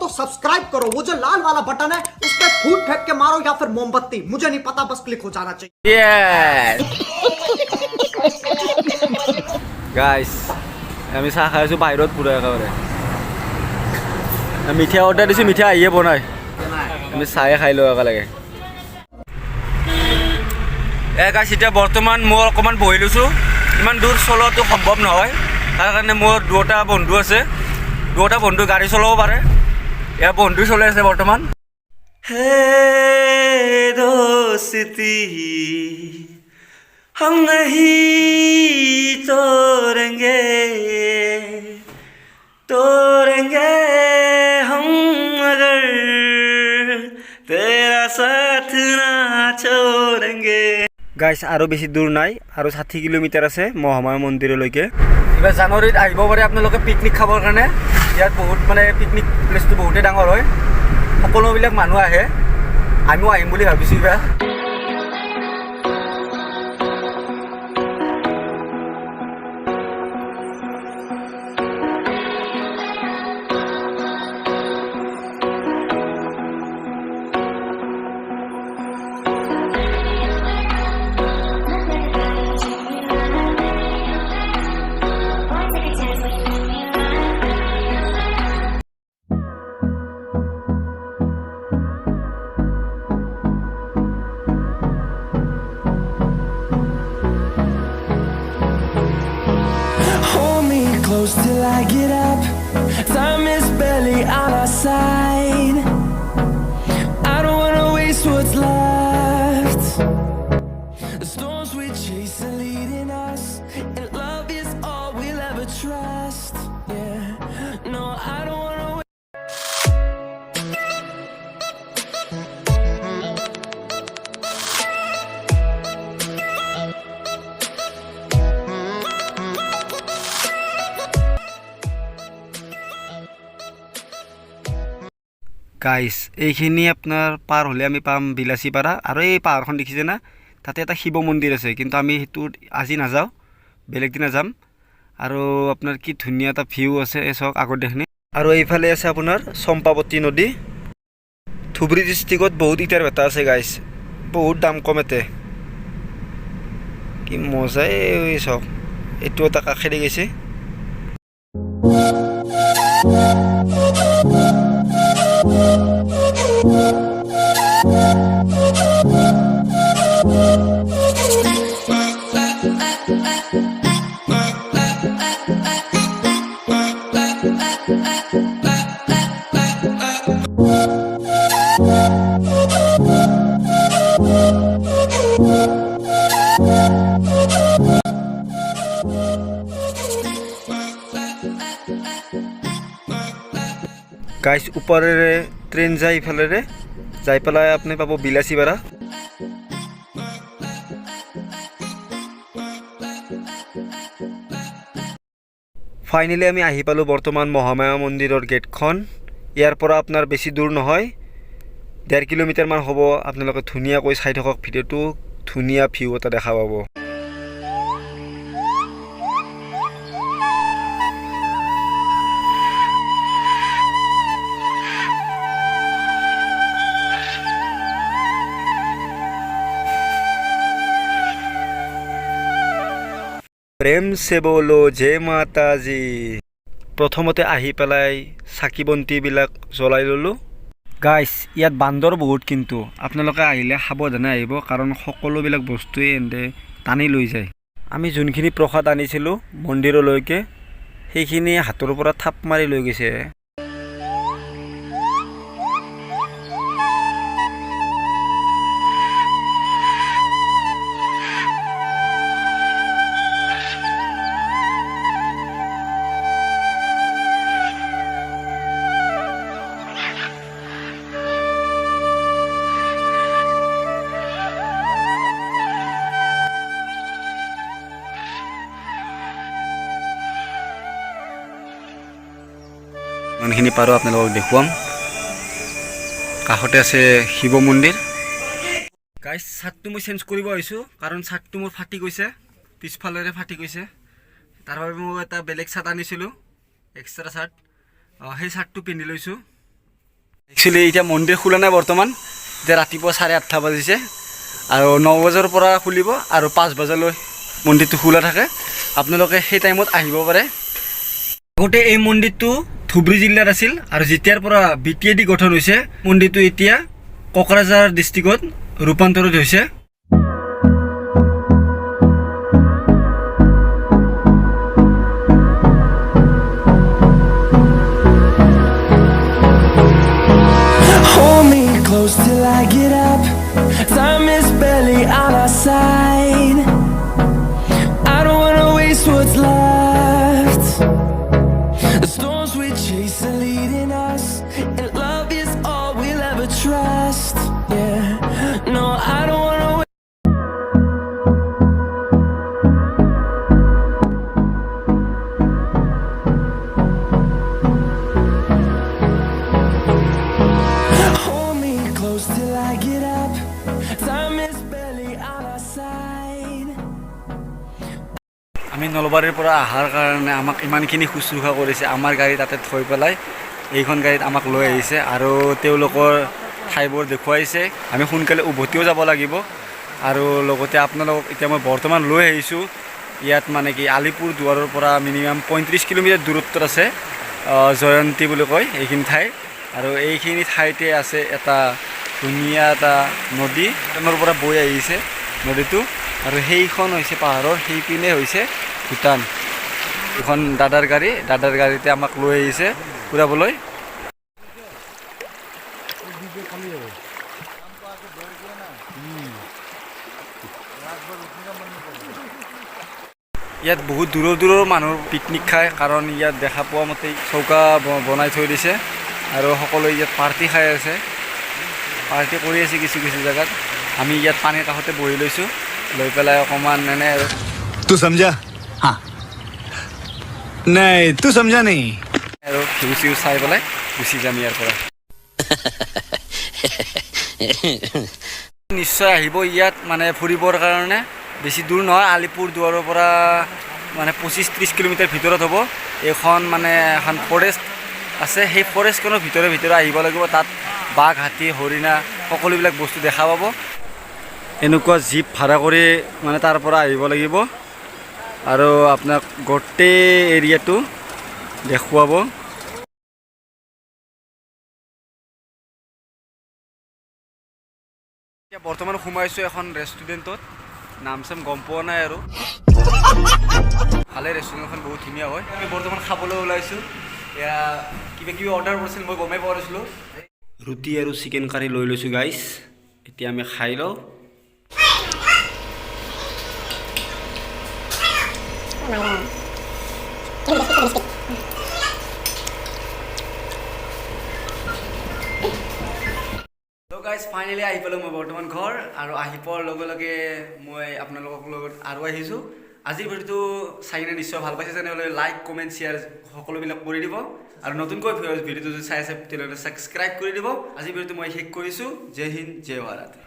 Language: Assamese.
तो सब्सक्राइब करो, वो जो लाल वाला बटन है उस पर फूट फेंक के मारो या फिर मोमबत्ती, मुझे नहीं पता, बस क्लिक हो जाना चाहिए। গাইস আমি চাহ খাই আছো বাহিৰত পুৰা একেবাৰে মিঠা অৰ্ডাৰ দিছোঁ মিঠা আহিয়ে বনাই আমি চাহে খাই লওঁ একেলগে গাইস এতিয়া বৰ্তমান মই অকণমান বহি লৈছোঁ ইমান দূৰ চলোৱাটো সম্ভৱ নহয় তাৰ কাৰণে মোৰ দুটা বন্ধু আছে দুটা বন্ধু গাড়ী চলাব পাৰে এয়া বন্ধু চলাই আছে বৰ্তমান হে দোস্তি हम नहीं तोड़ेंगे तोड़ेंगे हम अगर तेरा साथ ना छोड़ेंगे गाइस আৰু বেছি দূৰ নাই আৰু 60 কিলোমিটাৰ আছে মহামায়া মন্দিৰলৈকে এবাৰ জানুৱাৰীত আহিব পাৰে আপোনালোকে পিকনিক খাবৰ কাৰণে ইয়াত বহুত মানে পিকনিক প্লেচটো বহুতে ডাঙৰ হয় সকলোবিলাক মানুহ আহে আমিও আহিম বুলি ভাবিছোঁ এবাৰ till I get up. Time is barely on our side. I don't wanna waste what's left. The storms we chase are leading us, and love is all we'll ever trust. Yeah, no, I don't wanna guys এইখিনি আপনার পার হলে আমি পাম বিলাসীপাৰা আৰু এই পাহাৰখন দেখিছে না তাতে এটা শিৱ মন্দিৰ আছে কিন্তু আমি হেতু আজি নাযাওঁ বেলেগ দিনা যাম আৰু আপনাৰ কি ধুনীয়া এটা ভিউ আছে এই সক আগৰ দেখনি আৰু এইফালে আছে আপোনাৰ চম্পাৱতী নদী ধুবুৰী ডিস্ট্ৰিক্টত বহুত ইটাৰ ভেটা আছে গাইস বহুত দাম কমতে কি মজা এই সক এইটো এটা কাষেৰে গৈছে গাইস উপৰেৰে ট্ৰেইন যায় ইফালেৰে যাই পেলাই আপুনি পাব বিলাসীপাৰা ফাইনালি আমি আহি পালো বৰ্তমান মহামায়া মন্দিৰৰ গেটখন ইয়াৰ পৰা আপোনাৰ বেছি দূৰ নহয় 1.5 কিলোমিটাৰ মান হ'ব আপোনালোকে ধুনীয়াকৈ চাই থাকক ভিডিঅ'টো ধুনীয়া ভিউ এটা দেখা পাব প্ৰেম সে বলো জয় মাতাজী প্ৰথমতে আহি পেলাই চাকি বন্তিবিলাক জ্বলাই ললো গাইস ইয়াত বান্দৰ বহুত কিন্তু আপোনালোকে আহিলে সাৱধানে আহিব কাৰণ সকলোবিলাক বস্তুৱে এন্তে টানি লৈ যায় আমি যোনখিনি প্ৰসাদ আনিছিলো মন্দিৰলৈকে সেইখিনি হাতৰ পৰা থাপ মাৰি লৈ গৈছে ইমানখিনি পাৰো আপোনালোকক দেখুৱাম কাষতে আছে শিৱ মন্দিৰ গাইস ছাটটো মই চেঞ্জ কৰিব আহিছোঁ কাৰণ ছাটটো মোৰ ফাটি গৈছে পিছফালেৰে ফাটি গৈছে তাৰ বাবে মই এটা বেলেগ ছাট আনিছিলোঁ এক্সট্ৰা ছাট সেই ছাটটো পিন্ধি লৈছোঁ একচুৱেলি এতিয়া মন্দিৰ খোলা নাই বৰ্তমান, এতিয়া ৰাতিপুৱা 8:30 বাজিছে আৰু 9 বজাৰ পৰা খুলিব আৰু 5 বজালৈ মন্দিৰটো খোলা থাকে। আপোনালোকে সেই টাইমত আহিব পাৰে। আগতে এই মন্দিৰটো ধুবুৰী জিলাত আছিল আৰু যেতিয়াৰ পৰা BTAD গঠন হৈছে মন্দিৰটো এতিয়া কোকৰাঝাৰ ডিষ্ট্ৰিক্টত ৰূপান্তৰিত হৈছে। Hold me close till I get up. Time is barely on our side. I don't wanna waste what's left. The storms we chase are leading us, and love is all we'll ever trust. Yeah, no, I don't wanna wait. Hold me close till I get up. Time is barely on our side. আমি নলবাৰীৰ পৰা অহাৰ কাৰণে আমাক ইমানখিনি শুশ্ৰূষা কৰিছে। আমাৰ গাড়ী তাতে থৈ পেলাই এইখন গাড়ীত আমাক লৈ আহিছে আৰু তেওঁলোকৰ ঠাইবোৰ দেখুৱাইছে। আমি সোনকালে উভতিও যাব লাগিব আৰু লগতে আপোনালোকক এতিয়া মই বৰ্তমান লৈ আহিছোঁ ইয়াত মানে কি আলিপুৰ দুৱাৰৰ পৰা মিনিমাম 35 কিলোমিটাৰ দূৰত্বত আছে জয়ন্তী বুলি কয় এইখিনি ঠাই। আৰু এইখিনি ঠাইতে আছে এটা ধুনীয়া এটা নদী, টনৰ পৰা বৈ আহিছে নদীটো আৰু সেইখন হৈছে পাহাৰৰ সেইপিনে হৈছে ভূটান। এখন দাদাৰ গাড়ীতে আমাক লৈ আহিছে ফুৰাবলৈ। ইয়াত বহুত দূৰৰ মানুহ পিকনিক খায়, কাৰণ ইয়াত দেখা পোৱা মতে চৌকা বনাই থৈ দিছে আৰু সকলোৱে ইয়াত পাৰ্টি খাই আছে, পাৰ্টি কৰি আছে কিছু জেগাত। আমি ইয়াত পানীৰ কাষতে বহি লৈছোঁ, লৈ পেলাই অকণমান এনে আৰু तू समझा? हाँ नहीं तू समझा नहीं আৰু ভিউ চাই পেলাই গুচি যাম ইয়াৰ পৰা। নিশ্চয় আহিব ইয়াত মানে ফুৰিবৰ কাৰণে। বেছি দূৰ নহয়, আলিপুৰ দুৱাৰৰ পৰা মানে 25-30 কিলোমিটাৰ ভিতৰত হ'ব। এইখন মানে এখন ফৰেষ্ট আছে, সেই ফৰেষ্টখনৰ ভিতৰে আহিব লাগিব। তাত বাঘ, হাতী, হৰিণা সকলোবিলাক বস্তু দেখা পাব। এনেকুৱা জীপ ভাড়া কৰি মানে তাৰ পৰা আহিব লাগিব আৰু আপোনাক গোটেই এৰিয়াটো দেখুৱাব। এতিয়া বৰ্তমান সোমাইছোঁ এখন ৰেষ্টুৰেণ্টত, নাম চাম গম পোৱা নাই আৰু ভালে ৰেষ্টুৰেণ্টখন বহুত ধুনীয়া হয়। আমি বৰ্তমান খাবলৈ ওলাইছোঁ। এয়া কিবা অৰ্ডাৰ কৰিছিল, মই গমেই পোৱা নাছিলোঁ। ৰুটি আৰু চিকেন কাৰী লৈ লৈছোঁ গাইছ, এতিয়া আমি খাই লওঁ। গাইজ ফাইনেলি আহি পালোঁ মই বৰ্তমান ঘৰ, আৰু আহি পোৱাৰ লগে লগে মই আপোনালোকৰ লগত আৰু আহিছোঁ। আজিৰ ভিডিঅ'টো চাই কিনে নিশ্চয় ভাল পাইছে, তেনেহ'লে লাইক, কমেণ্ট, শ্বেয়াৰ সকলোবিলাক কৰি দিব আৰু নতুনকৈ ভিডিঅ'টো যদি চাই আছে তেনেহ'লে ছাবস্ক্ৰাইব কৰি দিব। আজিৰ ভিডিঅ'টো মই শেষ কৰিছোঁ। জয় হিন্দ, জয় ভাৰত।